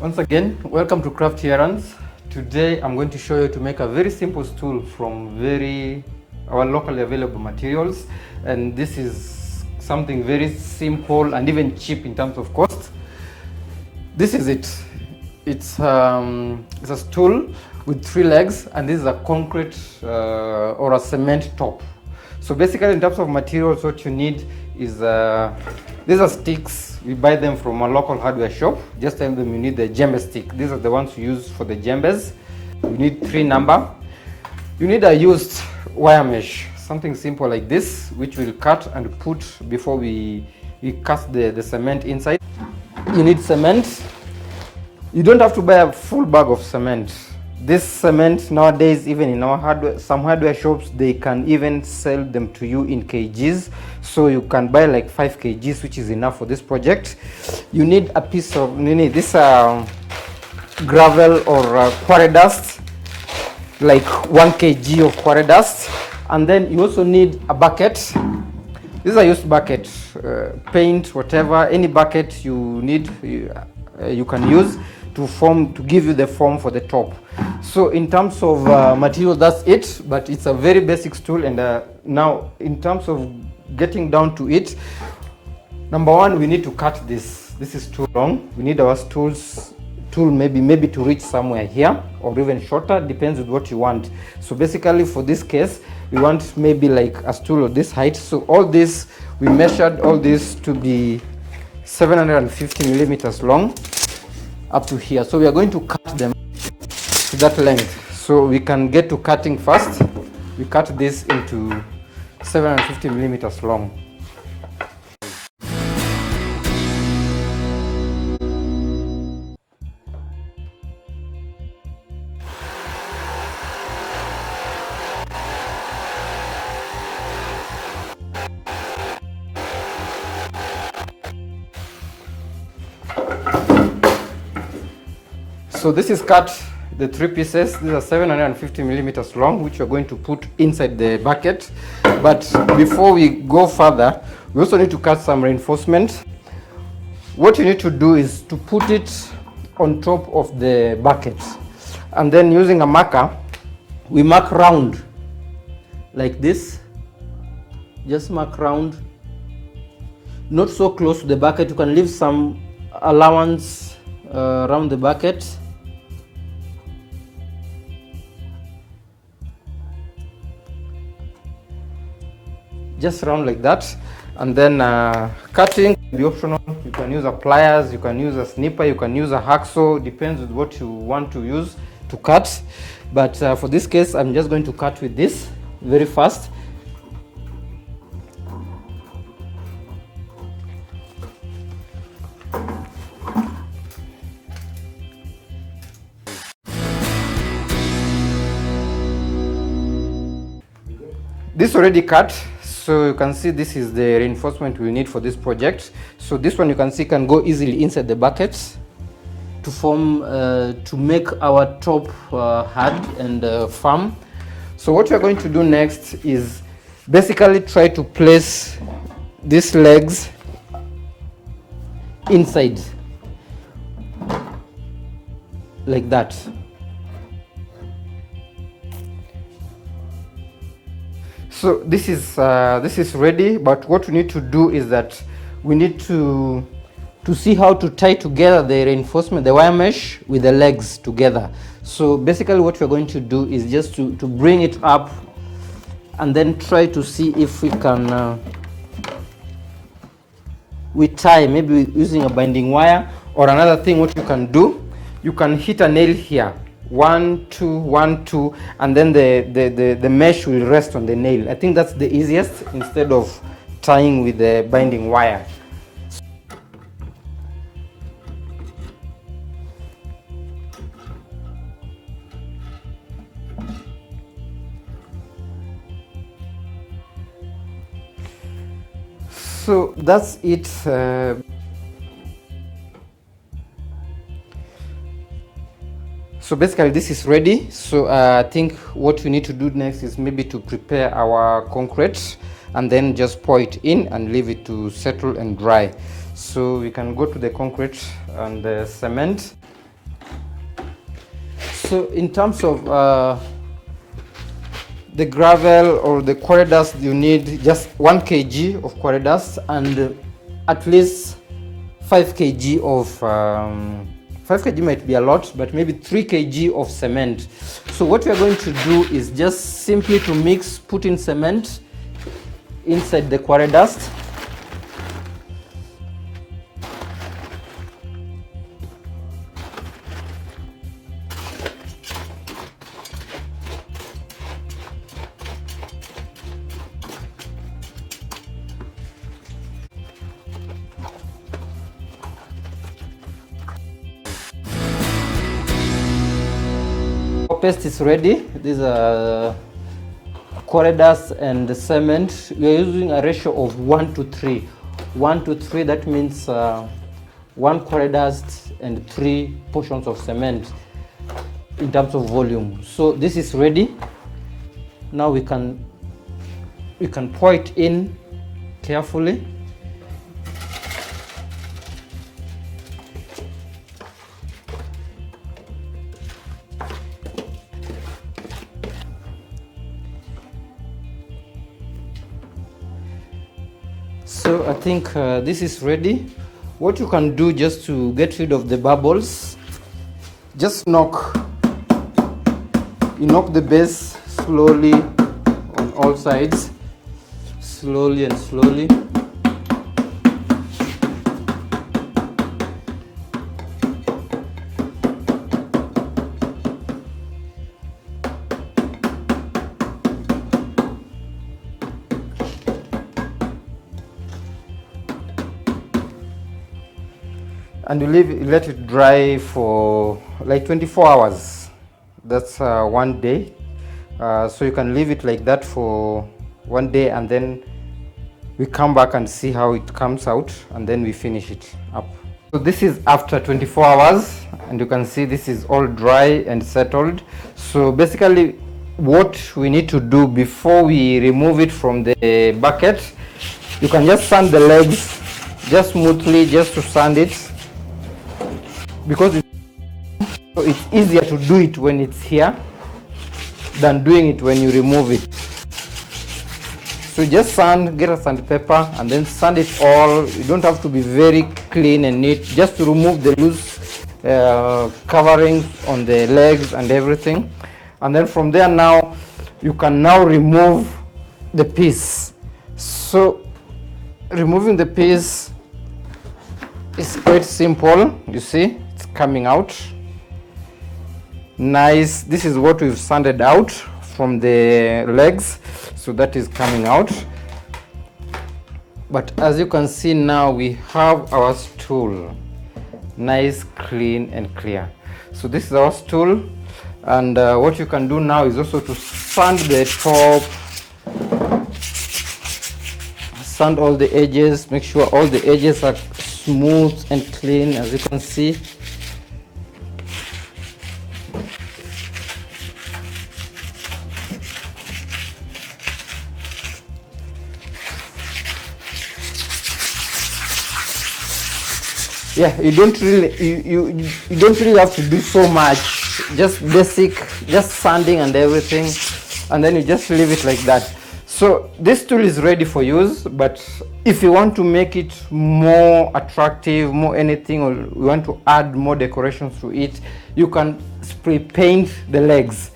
Once again, welcome to Craft Errands. Today I'm going to show you to make a very simple stool from our locally available materials, and this is something very simple and even cheap in terms of cost. This is it. It's a stool with 3 legs, and this is a concrete or a cement top. So basically, in terms of materials, what you need is these are sticks. We buy them from a local hardware shop. Just tell them you need the djembe stick. These are the ones you use for the djembes. You need 3 number. You need a used wire mesh, something simple like this, which we'll cut and put before we cast the cement inside. You need cement. You don't have to buy a full bag of cement. This cement nowadays, even in some hardware shops, they can even sell them to you in kgs. So you can buy like 5 kgs, which is enough for this project. You need a piece of this gravel or quarry dust, like 1 kg of quarry dust. And then you also need a bucket. This is a used bucket, paint, whatever, any bucket you need, you can use to give you the form for the top. So in terms of material, that's it, but it's a very basic stool. And now in terms of getting down to it, number one, we need to cut this. This is too long. We need our tool maybe to reach somewhere here or even shorter, depends on what you want. So basically for this case, we want maybe like a stool of this height. So all this, we measured all this to be 750 millimeters long up to here. So we are going to cut them to that length. So we can get to cutting first. We cut this into 750 millimeters long. So this is cut, the 3 pieces. These are 750 millimeters long, which we're going to put inside the bucket. But before we go further, we also need to cut some reinforcement. What you need to do is to put it on top of the bucket. And then using a marker, we mark round like this. Just mark round. Not so close to the bucket. You can leave some allowance around the bucket. Just round like that. And then cutting will be optional. You can use a pliers, you can use a snipper, you can use a hacksaw, depends on what you want to use to cut. But for this case, I'm just going to cut with this very fast. This already cut. So you can see this is the reinforcement we need for this project. So this one you can see can go easily inside the bucket to form, to make our top hard and firm. So what we are going to do next is basically try to place these legs inside like that. So this is ready, but what we need to do is that we need to see how to tie together the reinforcement, the wire mesh, with the legs together. So basically what we're going to do is just to bring it up and then try to see if we can we tie, maybe using a binding wire, or another thing what you can do, you can hit a nail here. 1 2 1 2, and then the mesh will rest on the nail. I think that's the easiest, instead of tying with the binding wire. So that's it. So basically this is ready. So I think what we need to do next is maybe to prepare our concrete and then just pour it in and leave it to settle and dry. So we can go to the concrete and the cement. So in terms of the gravel or the quarry dust, you need just 1 kg of quarry dust and at least 5 kg of 5 kg might be a lot, but maybe 3 kg of cement. So what we are going to do is just simply to mix, put in cement inside the quarry dust. Paste is ready. These are quarry dust and the cement. We are using a ratio of 1 to 3. 1 to 3, that means 1 quarry dust and 3 portions of cement in terms of volume. So this is ready. Now we can pour it in carefully. So I think this is ready. What you can do just to get rid of the bubbles, just knock the base slowly on all sides, slowly and slowly. And you let it dry for like 24 hours. That's 1 day. So you can leave it like that for 1 day, and then we come back and see how it comes out, and then we finish it up. So this is after 24 hours, and you can see this is all dry and settled. So basically what we need to do before we remove it from the bucket, you can just sand the legs just smoothly, just to sand it, because it's easier to do it when it's here than doing it when you remove it. So just sand, get a sandpaper and then sand it all. You don't have to be very clean and neat, just to remove the loose coverings on the legs and everything. And then from there, now you can now remove the piece. So removing the piece is quite simple. You see, it's coming out nice. This is what we've sanded out from the legs, so that is coming out. But as you can see, now we have our stool nice, clean and clear. So this is our stool, and what you can do now is also to sand the top, sand all the edges, make sure all the edges are smooth and clean, as you can see. Yeah, you don't really have to do so much. Just basic, just sanding and everything, and then you just leave it like that. So this tool is ready for use, but if you want to make it more attractive, more anything, or you want to add more decorations to it, you can spray paint the legs.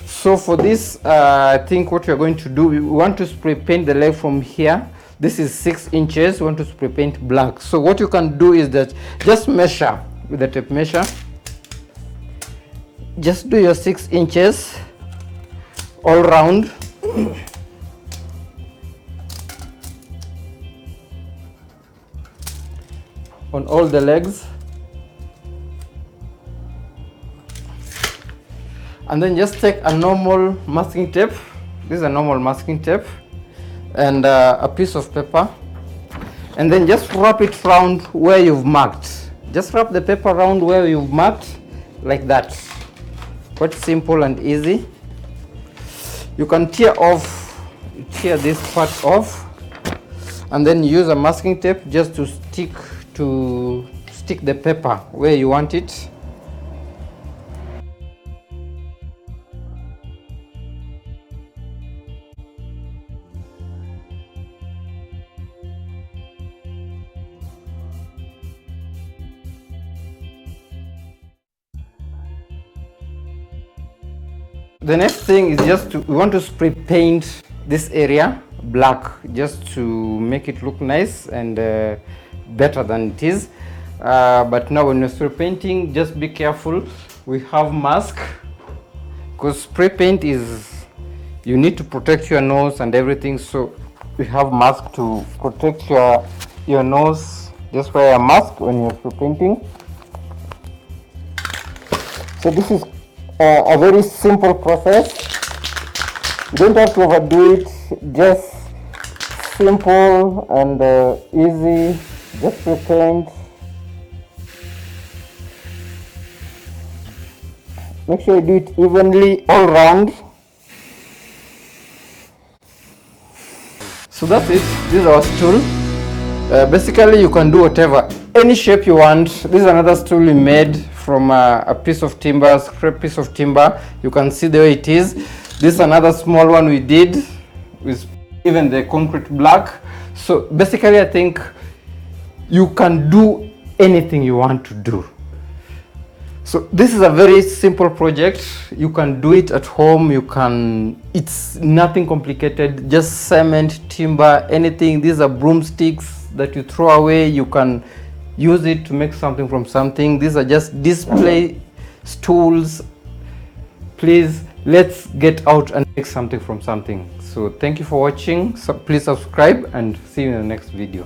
So for this, I think what we're going to do, we want to spray paint the leg from here. This is 6 inches. We want to spray paint black. So what you can do is that just measure with the tape measure. Just do your 6 inches all round. On all the legs. And then just take a normal masking tape. This is a normal masking tape. And a piece of paper, and then just wrap it around where you've marked. Just wrap the paper around where you've marked, like that. Quite simple and easy. You can tear this part off, and then use a masking tape just to stick the paper where you want it. The next thing is just we want to spray paint this area black just to make it look nice and better than it is. But now when you're spray painting, just be careful. We have mask, because spray paint is, you need to protect your nose and everything, so we have mask to protect your nose. Just wear a mask when you're spray painting. So this is a very simple process. You don't have to overdo it, just simple and easy. Just spray paint. Make sure you do it evenly all around. So that's it. This is our stool. Basically, you can do whatever, any shape you want. This is another stool we made from a piece of timber, scrap piece of timber. You can see the way it is. This is another small one we did with even the concrete black. So basically, I think you can do anything you want to do. So this is a very simple project. You can do it at home. It's nothing complicated, just cement, timber, anything. These are broomsticks that you throw away. You can use it to make something from something. These are just display stools. Please, let's get out and make something from something. So thank you for watching. So please subscribe and see you in the next video.